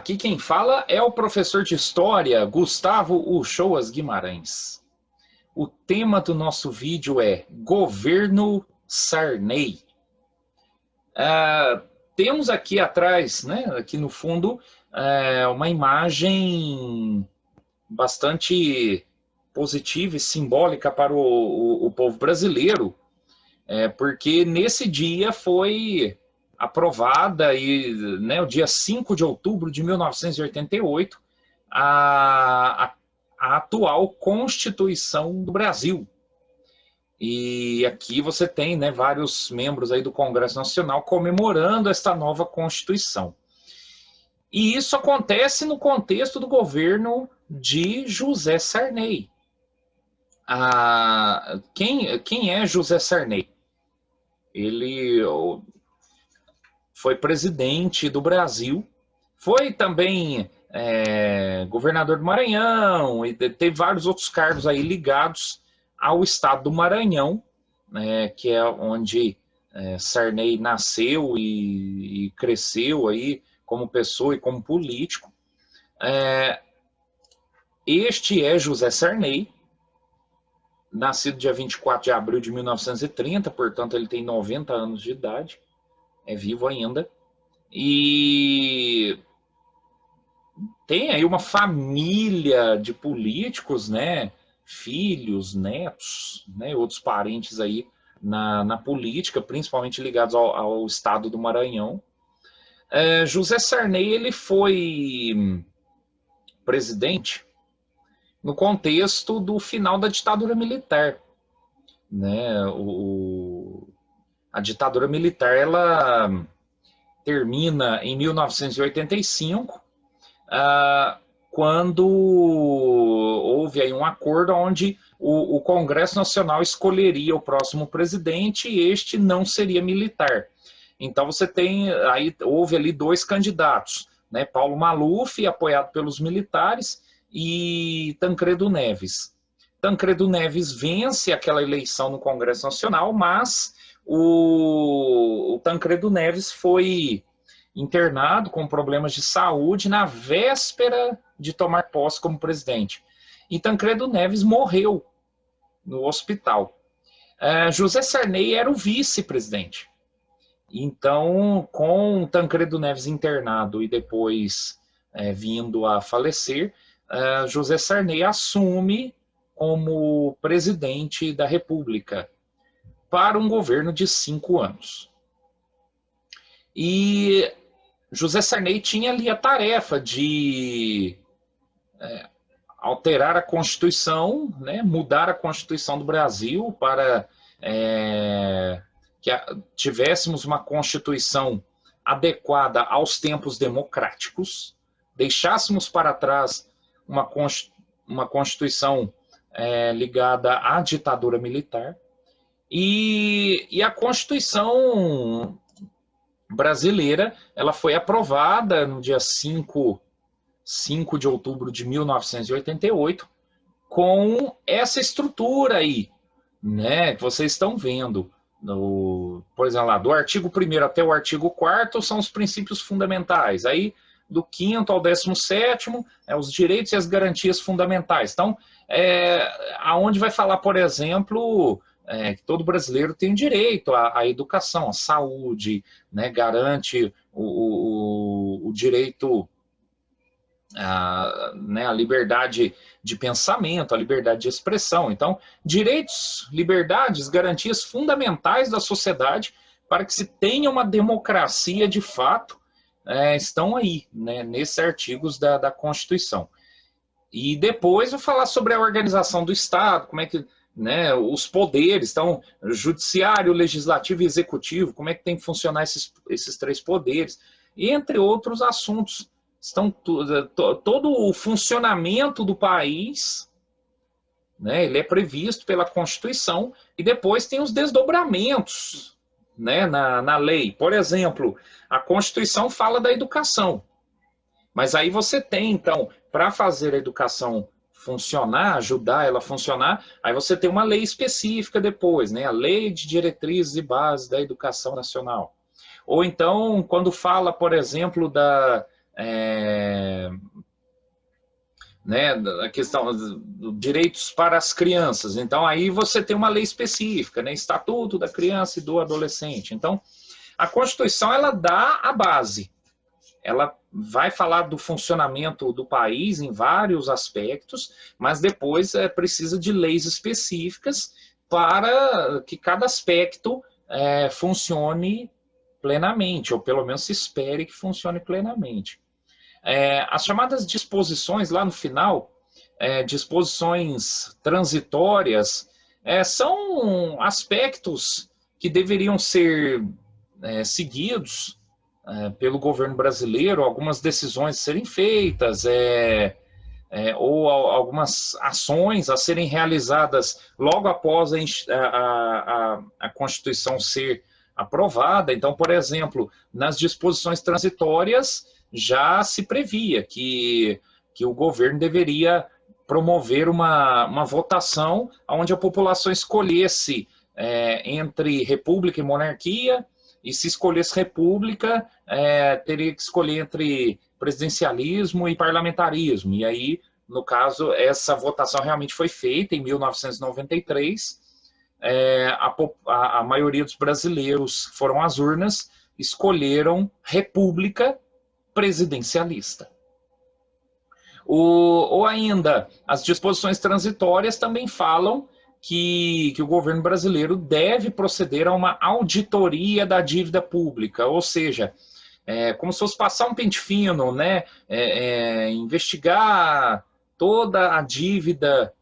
Aqui quem fala é o professor de História, Gustavo Uchoas Guimarães. O tema do nosso vídeo é Governo Sarney. Temos aqui atrás, né, aqui no fundo, uma imagem bastante positiva e simbólica para o povo brasileiro, porque nesse dia foi aprovada, né, o dia 5 de outubro de 1988, a atual Constituição do Brasil. E aqui você tem, né, vários membros aí do Congresso Nacional comemorando esta nova Constituição. E isso acontece no contexto do governo de José Sarney. Quem é José Sarney? Ele foi presidente do Brasil, foi também governador do Maranhão, e teve vários outros cargos aí ligados ao estado do Maranhão, que é onde Sarney nasceu e cresceu aí como pessoa e como político. Este é José Sarney, nascido dia 24 de abril de 1930, portanto ele tem 90 anos de idade, é vivo ainda, e tem aí uma família de políticos, né, filhos, netos, né, outros parentes aí na política, principalmente ligados ao estado do Maranhão. José Sarney, ele foi presidente no contexto do final da ditadura militar, né? A ditadura militar, ela termina em 1985, quando houve aí um acordo onde o Congresso Nacional escolheria o próximo presidente e este não seria militar. Então você tem, aí houve ali dois candidatos, né? Paulo Maluf, apoiado pelos militares, e Tancredo Neves. Tancredo Neves vence aquela eleição no Congresso Nacional, mas o Tancredo Neves foi internado com problemas de saúde na véspera de tomar posse como presidente. E Tancredo Neves morreu no hospital. José Sarney era o vice-presidente. Então, com Tancredo Neves internado e depois vindo a falecer, José Sarney assume como presidente da República para um governo de 5 anos. E José Sarney tinha ali a tarefa de alterar a Constituição, né, mudar a Constituição do Brasil para que tivéssemos uma Constituição adequada aos tempos democráticos, deixássemos para trás uma Constituição ligada à ditadura militar, e a Constituição brasileira, ela foi aprovada no dia 5 de outubro de 1988, com essa estrutura aí, né, que vocês estão vendo. Por exemplo, lá, do artigo 1º até o artigo 4º são os princípios fundamentais. Aí, do 5º ao 17º, os direitos e as garantias fundamentais. Então, aonde vai falar, por exemplo, que todo brasileiro tem direito à educação, à saúde, né, garante o direito à liberdade de pensamento, à liberdade de expressão. Então, direitos, liberdades, garantias fundamentais da sociedade para que se tenha uma democracia de fato, estão aí, né, nesses artigos da Constituição. E depois vou falar sobre a organização do Estado, como é que, né, os poderes, então, judiciário, legislativo e executivo, como é que tem que funcionar esses 3 poderes, e entre outros assuntos. Estão todo o funcionamento do país, né, ele é previsto pela Constituição, e depois tem os desdobramentos, né, na lei. Por exemplo, a Constituição fala da educação, mas aí você tem, então, para fazer a educação funcionar, ajudar ela a funcionar, aí você tem uma lei específica depois, né, a Lei de Diretrizes e Bases da Educação Nacional. Ou então, quando fala, por exemplo, né, a questão dos direitos para as crianças. Então, aí você tem uma lei específica, né, Estatuto da Criança e do Adolescente. Então, a Constituição, ela dá a base. Ela vai falar do funcionamento do país em vários aspectos, mas depois precisa de leis específicas para que cada aspecto funcione plenamente, ou pelo menos se espere que funcione plenamente. As chamadas disposições, lá no final, disposições transitórias, são aspectos que deveriam ser seguidos pelo governo brasileiro, algumas decisões serem feitas, ou algumas ações a serem realizadas logo após a Constituição ser aprovada. Então, por exemplo, nas disposições transitórias já se previa que o governo deveria promover uma votação onde a população escolhesse entre república e monarquia, e se escolhesse república, teria que escolher entre presidencialismo e parlamentarismo. E aí, no caso, essa votação realmente foi feita em 1993. A maioria dos brasileiros foram às urnas, escolheram república presidencialista. Ou ainda, as disposições transitórias também falam que o governo brasileiro deve proceder a uma auditoria da dívida pública, ou seja, como se fosse passar um pente fino, né? Investigar toda a dívida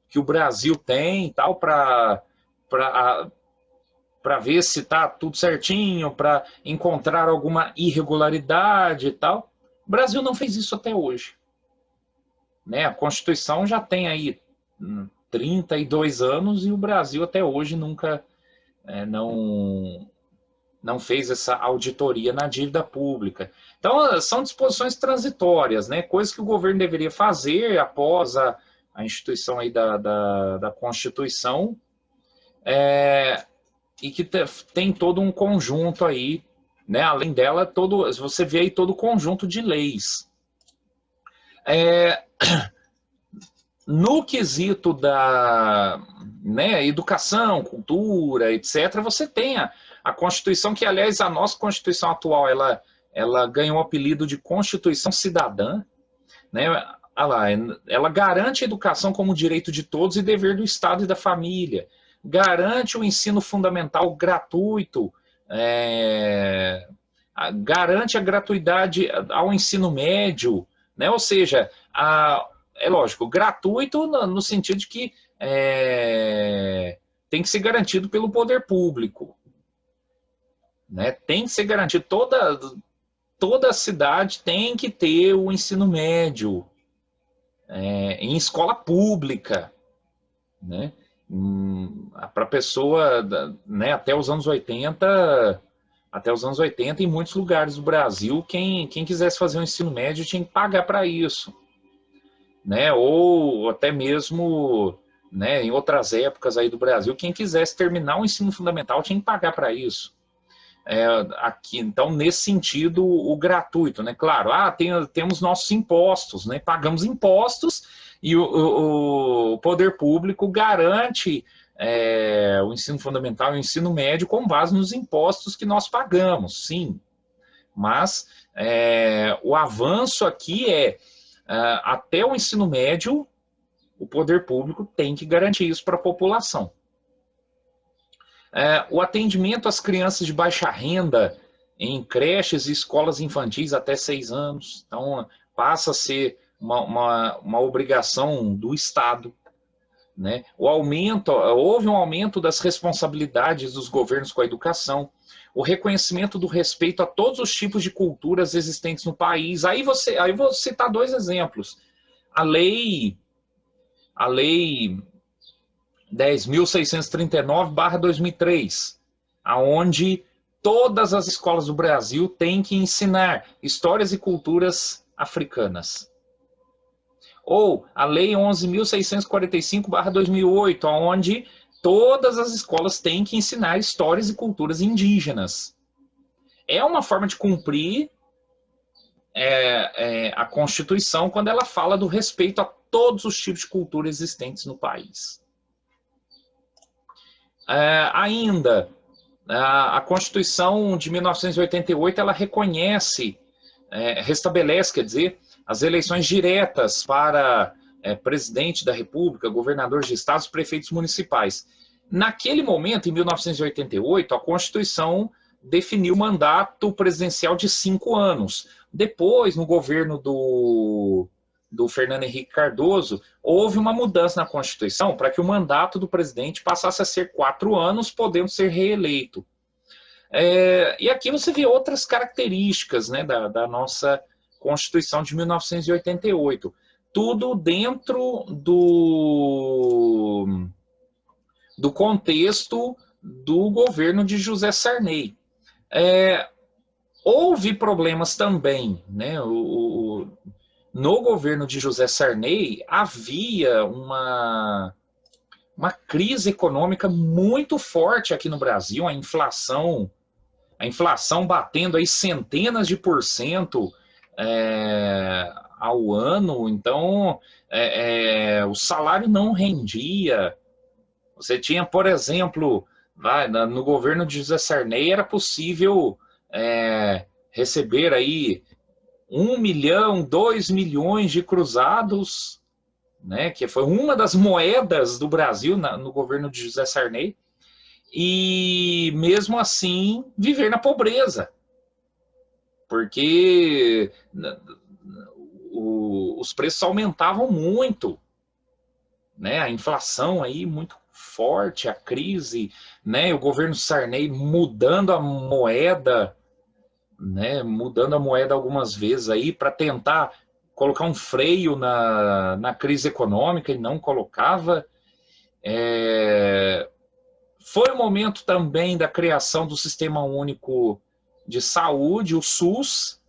que o Brasil tem, tal, para ver se está tudo certinho, para encontrar alguma irregularidade e tal. O Brasil não fez isso até hoje, né? A Constituição já tem aí 32 anos e o Brasil até hoje nunca não fez essa auditoria na dívida pública. Então, são disposições transitórias, né? Coisas que o governo deveria fazer após a instituição aí da Constituição, e que tem todo um conjunto aí, né? Além dela, você vê aí todo o conjunto de leis. No quesito da educação, cultura, etc., você tem a Constituição, que, aliás, a nossa Constituição atual, ela ganhou o apelido de Constituição Cidadã, né? Ela garante a educação como direito de todos e dever do Estado e da família, garante o ensino fundamental gratuito, garante a gratuidade ao ensino médio, né? Ou seja, é lógico, gratuito no sentido de que tem que ser garantido pelo poder público, né? Tem que ser garantido, toda a cidade tem que ter o ensino médio em escola pública, né? Para a pessoa, né, até os anos 80, em muitos lugares do Brasil, quem quisesse fazer um ensino médio tinha que pagar para isso, né? Ou até mesmo, né, em outras épocas aí do Brasil, quem quisesse terminar o ensino fundamental tinha que pagar para isso. Aqui, então, nesse sentido, o gratuito, né? Claro, temos nossos impostos, né? Pagamos impostos e o poder público garante o ensino fundamental e o ensino médio com base nos impostos que nós pagamos, sim. Mas o avanço aqui até o ensino médio, o poder público tem que garantir isso para a população. O atendimento às crianças de baixa renda em creches e escolas infantis até 6 anos. Então, passa a ser uma obrigação do Estado, né? Houve um aumento das responsabilidades dos governos com a educação, o reconhecimento do respeito a todos os tipos de culturas existentes no país. Aí vou citar 2 exemplos. A lei 10.639/2003, aonde todas as escolas do Brasil têm que ensinar histórias e culturas africanas. Ou a lei 11.645/2008, onde todas as escolas têm que ensinar histórias e culturas indígenas. É uma forma de cumprir a Constituição quando ela fala do respeito a todos os tipos de cultura existentes no país. Ainda, a Constituição de 1988, ela reconhece, restabelece, quer dizer, as eleições diretas para presidente da República, governadores de estados, prefeitos municipais. Naquele momento, em 1988, a Constituição definiu o mandato presidencial de 5 anos. Depois, no governo do Fernando Henrique Cardoso, houve uma mudança na Constituição para que o mandato do presidente passasse a ser 4 anos, podendo ser reeleito. E aqui você vê outras características, né, da nossa Constituição de 1988. Tudo dentro do contexto do governo de José Sarney. Houve problemas também, né? No governo de José Sarney havia uma crise econômica muito forte aqui no Brasil, a inflação batendo aí centenas de % ao ano, então o salário não rendia. Você tinha, por exemplo, no governo de José Sarney era possível receber aí 1 milhão, 2 milhões de cruzados, né, que foi uma das moedas do Brasil no governo de José Sarney, e mesmo assim viver na pobreza, porque os preços aumentavam muito, né, a inflação aí muito forte, a crise, né, o governo Sarney mudando a moeda, né, mudando a moeda algumas vezes aí para tentar colocar um freio na crise econômica e não colocava. Foi o momento também da criação do Sistema Único de Saúde, o SUS,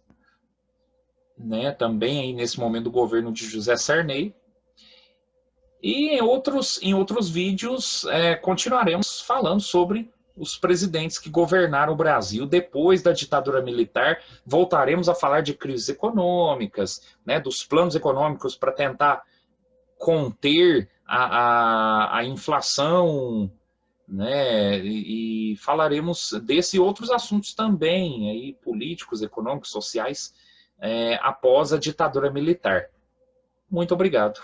né, também aí nesse momento do governo de José Sarney. E em outros vídeos continuaremos falando sobre os presidentes que governaram o Brasil depois da ditadura militar. Voltaremos a falar de crises econômicas, né, dos planos econômicos para tentar conter a inflação, né, e falaremos desse e outros assuntos também, aí, políticos, econômicos, sociais, após a ditadura militar. Muito obrigado.